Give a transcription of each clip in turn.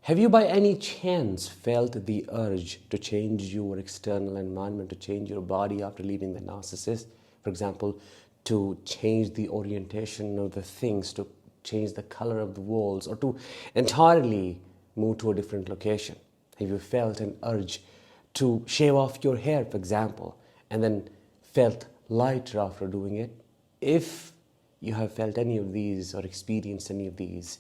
Have you by any chance felt the urge to change your external environment, to change your body after leaving the narcissist? For example, to change the orientation of the things, to change the color of the walls, or to entirely move to a different location? Have you felt an urge to shave off your hair, for example, and then felt lighter after doing it? If you have felt any of these or experienced any of these,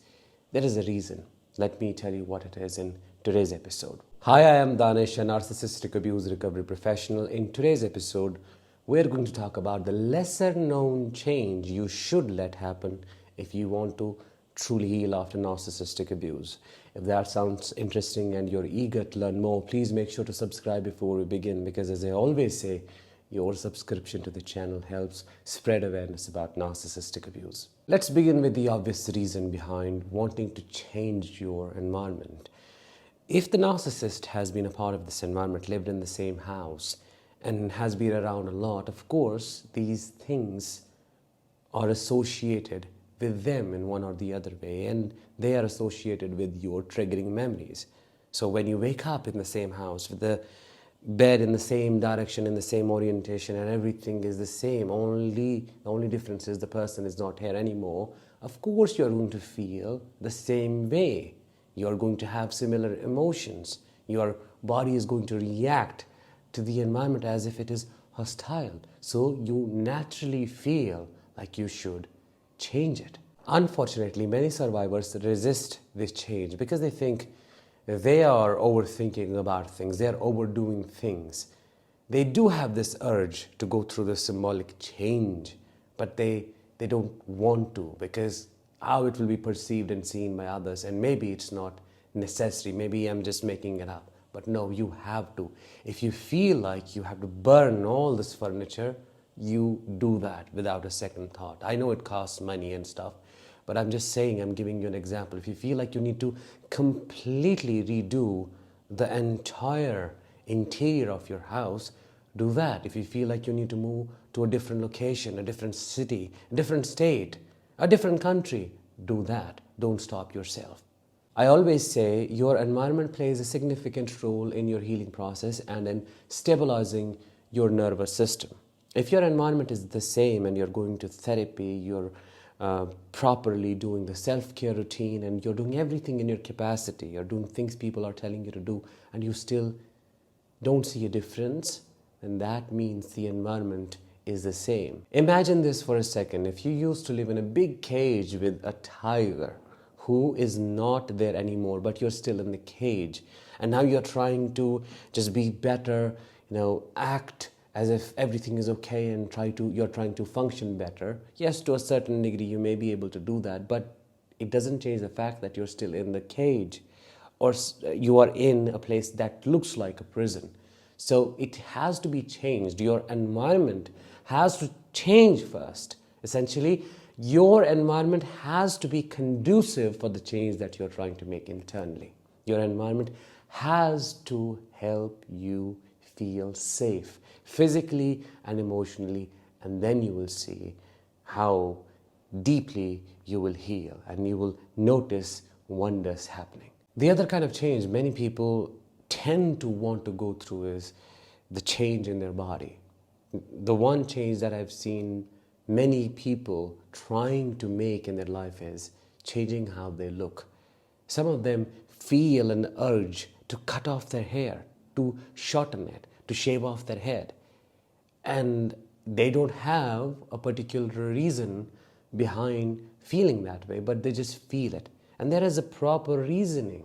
there is a reason. Let me tell you what it is in today's episode. Hi, I am Danish, a narcissistic abuse recovery professional. In today's episode, we're going to talk about the lesser known change you should let happen if you want to truly heal after narcissistic abuse. If that sounds interesting and you're eager to learn more, please make sure to subscribe before we begin, because as I always say, your subscription to the channel helps spread awareness about narcissistic abuse. Let's begin with the obvious reason behind wanting to change your environment. If the narcissist has been a part of this environment, lived in the same house, and has been around a lot, of course, these things are associated with them in one or the other way, and they are associated with your triggering memories. So when you wake up in the same house with the bed in the same direction, in the same orientation, and everything is the same, the only difference is the person is not here anymore, of course you're going to feel the same way. You're going to have similar emotions. Your body is going to react to the environment as if it is hostile. So you naturally feel like you should change it. Unfortunately, many survivors resist this change because they think they are overthinking about things, they are overdoing things. They do have this urge to go through the symbolic change, but they don't want to, because how it will be perceived and seen by others, and maybe it's not necessary, maybe I'm just making it up. But no, you have to. If you feel like you have to burn all this furniture, you do that without a second thought. I know it costs money and stuff, but I'm just saying, I'm giving you an example. If you feel like you need to completely redo the entire interior of your house, do that. If you feel like you need to move to a different location, a different city, a different state, a different country, do that. Don't stop yourself. I always say your environment plays a significant role in your healing process and in stabilizing your nervous system. If your environment is the same and you're going to therapy, you're properly doing the self-care routine, and you're doing everything in your capacity, you're doing things people are telling you to do, and you still don't see a difference, then that means the environment is the same. Imagine this for a second. If you used to live in a big cage with a tiger who is not there anymore, but you're still in the cage, and now you're trying to just be better, act as if everything is okay, and you're trying to function better. Yes, to a certain degree you may be able to do that, but it doesn't change the fact that you're still in the cage, or you are in a place that looks like a prison. So it has to be changed. Your environment has to change first. Essentially, your environment has to be conducive for the change that you're trying to make internally. Your environment has to help you feel safe, physically and emotionally, and then you will see how deeply you will heal and you will notice wonders happening. The other kind of change many people tend to want to go through is the change in their body. The one change that I've seen many people trying to make in their life is changing how they look. Some of them feel an urge to cut off their hair, to shorten it, to shave off their head. And they don't have a particular reason behind feeling that way, but they just feel it. And there is a proper reasoning.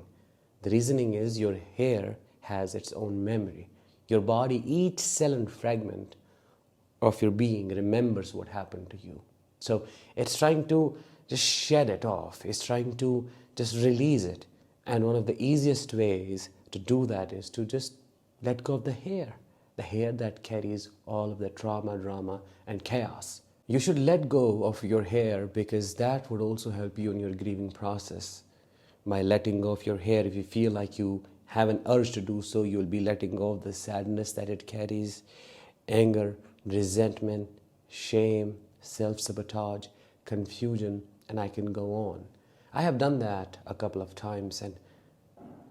The reasoning is your hair has its own memory. Your body, each cell and fragment of your being remembers what happened to you. So it's trying to just shed it off. It's trying to just release it. And one of the easiest ways to do that is to just let go of the hair that carries all of the trauma, drama, and chaos. You should let go of your hair because that would also help you in your grieving process. By letting go of your hair, if you feel like you have an urge to do so, you'll be letting go of the sadness that it carries, anger, resentment, shame, self-sabotage, confusion, and I can go on. I have done that a couple of times, and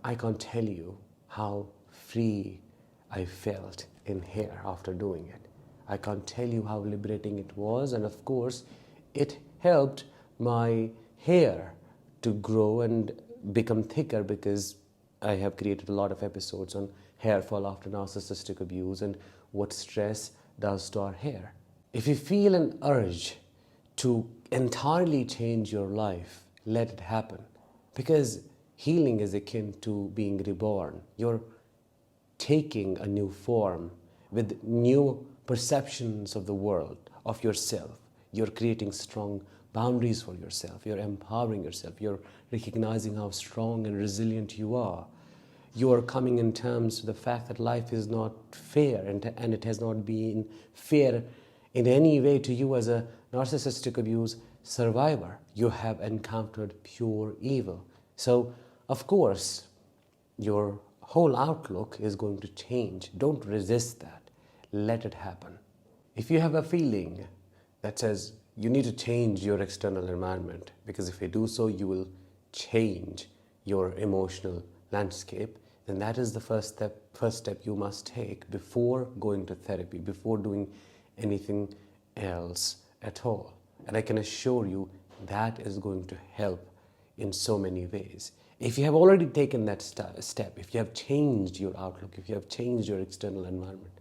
I can't tell you how free I felt in hair after doing it. I can't tell you how liberating it was, and of course, it helped my hair to grow and become thicker because I have created a lot of episodes on hair fall after narcissistic abuse and what stress does to our hair. If you feel an urge to entirely change your life, let it happen. Because healing is akin to being reborn. You're taking a new form with new perceptions of the world, of yourself. You're creating strong boundaries for yourself. You're empowering yourself. You're recognizing how strong and resilient you are. You are coming in terms with the fact that life is not fair, and it has not been fair in any way to you as a narcissistic abuse survivor. You have encountered pure evil. So, of course, your whole outlook is going to change. Don't resist that. Let it happen. If you have a feeling that says you need to change your external environment, because if you do so, you will change your emotional landscape, then that is the first step you must take before going to therapy, before doing anything else at all. And I can assure you that is going to help in so many ways. If you have already taken that step, if you have changed your outlook, if you have changed your external environment,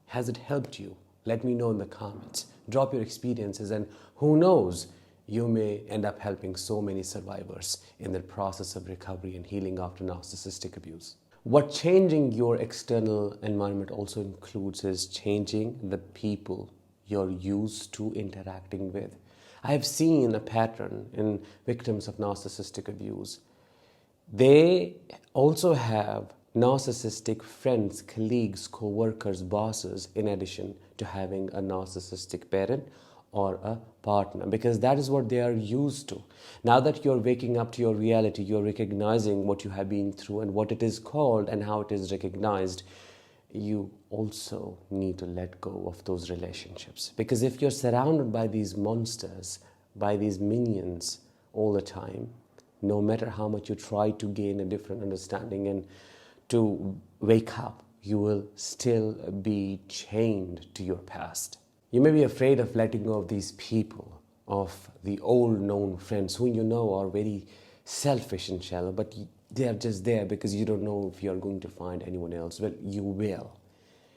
has it helped you? Let me know in the comments. Drop your experiences, and who knows, you may end up helping so many survivors in the process of recovery and healing after narcissistic abuse. What changing your external environment also includes is changing the people you're used to interacting with. I have seen a pattern in victims of narcissistic abuse. They also have narcissistic friends, colleagues, co-workers, bosses, in addition to having a narcissistic parent or a partner, because that is what they are used to. Now that you're waking up to your reality, you're recognizing what you have been through and what it is called and how it is recognized, you also need to let go of those relationships. Because if you're surrounded by these monsters, by these minions all the time, no matter how much you try to gain a different understanding and to wake up, you will still be chained to your past. You may be afraid of letting go of these people, of the old known friends who you know are very selfish and shallow, but they are just there because you don't know if you're going to find anyone else. Well, you will.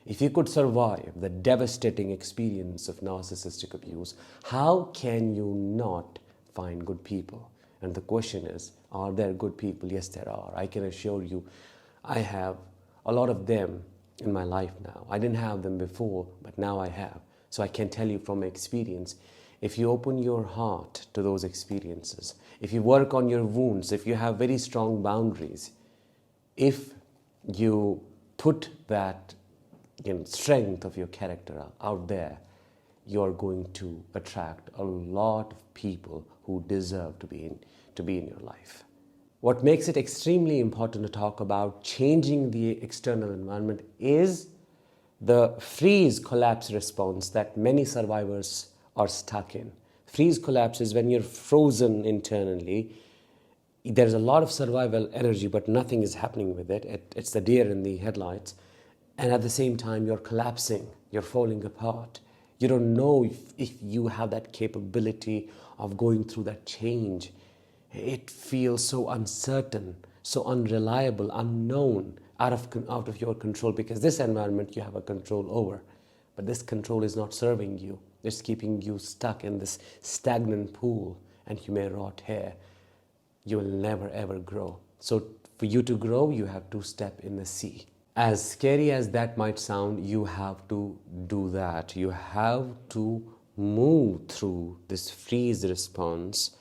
If you could survive the devastating experience of narcissistic abuse, how can you not find good people? And the question is, are there good people? Yes, there are. I can assure you, I have a lot of them in my life now. I didn't have them before, but now I have. So I can tell you from experience, if you open your heart to those experiences, if you work on your wounds, if you have very strong boundaries, if you put that strength of your character out there, you're going to attract a lot of people who deserve to be in your life. What makes it extremely important to talk about changing the external environment is the freeze collapse response that many survivors are stuck in. Freeze collapse is when you're frozen internally. There's a lot of survival energy, but nothing is happening with it. It's the deer in the headlights. And at the same time, you're collapsing, you're falling apart. You don't know if you have that capability of going through that change. It feels so uncertain, so unreliable, unknown, out of your control, because this environment you have a control over. But this control is not serving you. It's keeping you stuck in this stagnant pool, and you may rot here. You will never ever grow. So for you to grow, you have to step in the sea. As scary as that might sound, you have to do that. You have to move through this freeze response,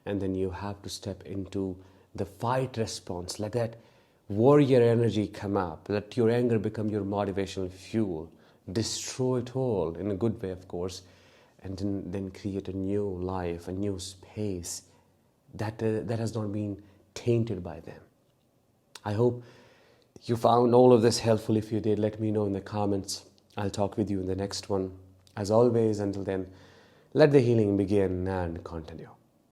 and then you have to step into the fight response. Let that warrior energy come up. Let your anger become your motivational fuel. Destroy it all, in a good way, of course, and then create a new life, a new space that has not been tainted by them. I hope you found all of this helpful. If you did, let me know in the comments. I'll talk with you in the next one. As always, until then, let the healing begin and continue.